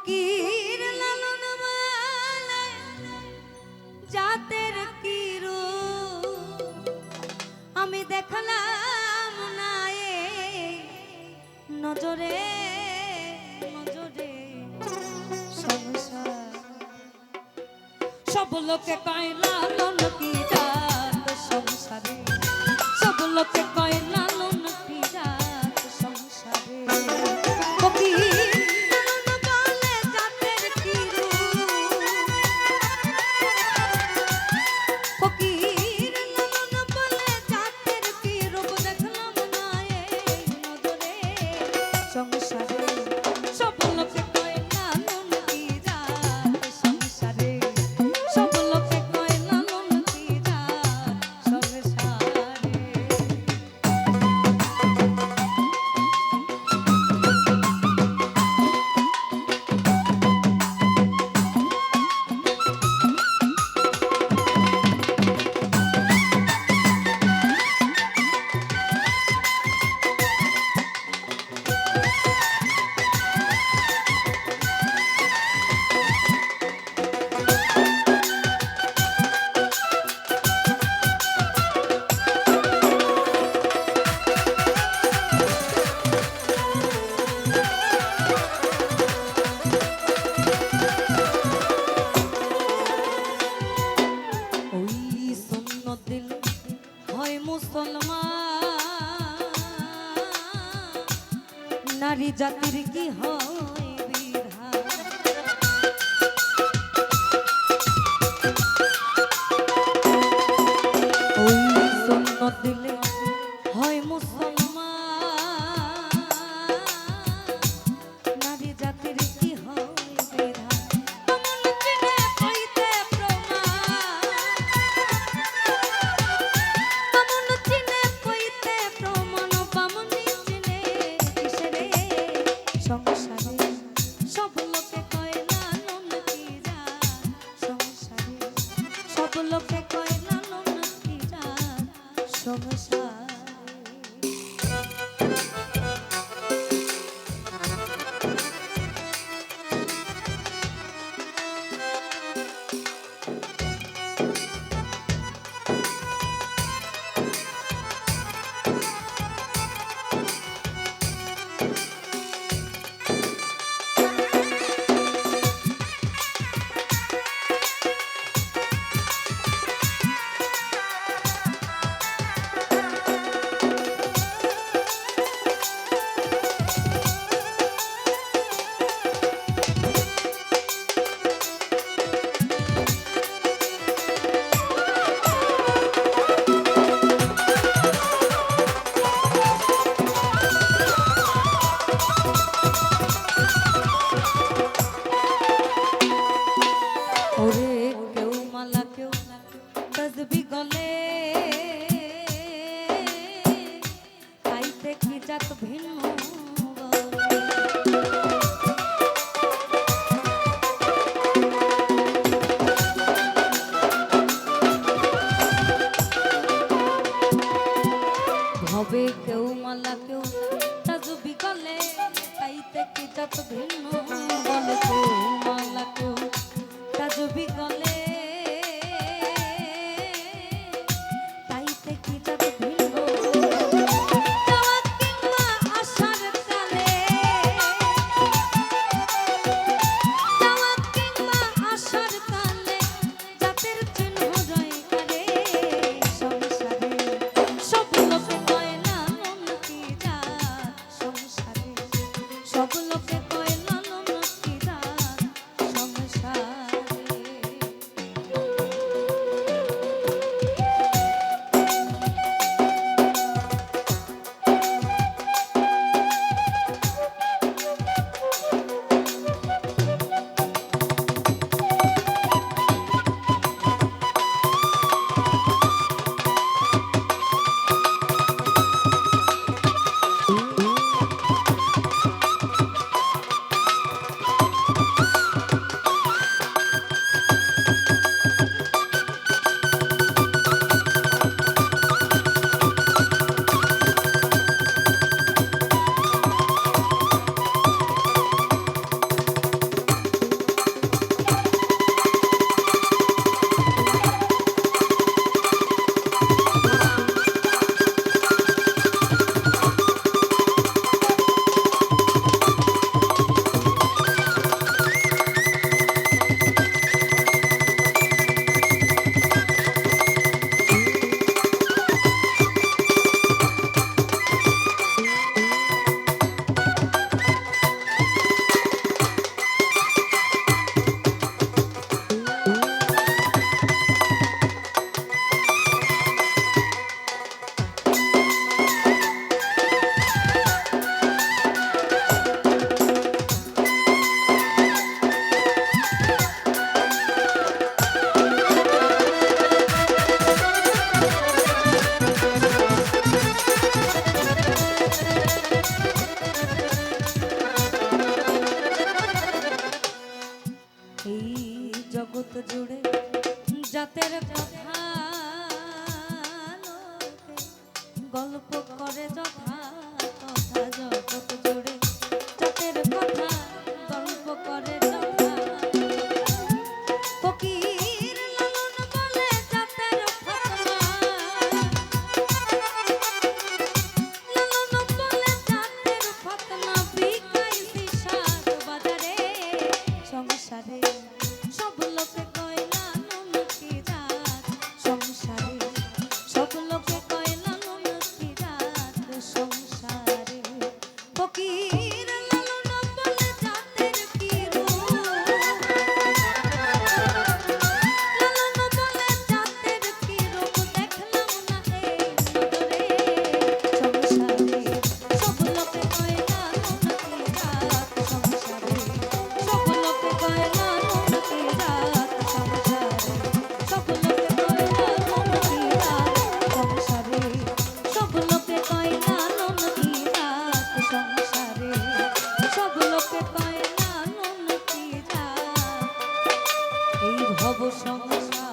ফকির লালন মালায় জাতের কি রূপ আমি দেখলাম না এ নজরে নজরে সংসার সব লোকে কয় লালন কি জাত সংসারে সব লোকে কয় লালন কি জাত সংসারে ফকির নারী জাতির কি হয় বিধান ওই সুন্নত দিলে হয় মুসলমান নারী জাতির কি হয় বিধান বামুন চিনে কইতে প্রমাণ বামুন চিনে কইতে প্রমাণ বামুন সংসারে সব লোকে কয় লালন কি জাত সংসারে সব লোকে কয় লালন কি জাত সংসারে তসবি গলে তাইতে কি জাত ভিন্ন হবে কেউ মালা কেউ তসবি গলে তাইতে কি জাত ভিন্ন বলে কেউ মালা কেউ তসবি গলে সব লোকে কয় লালন কি জাত সংসারে ভব সংসার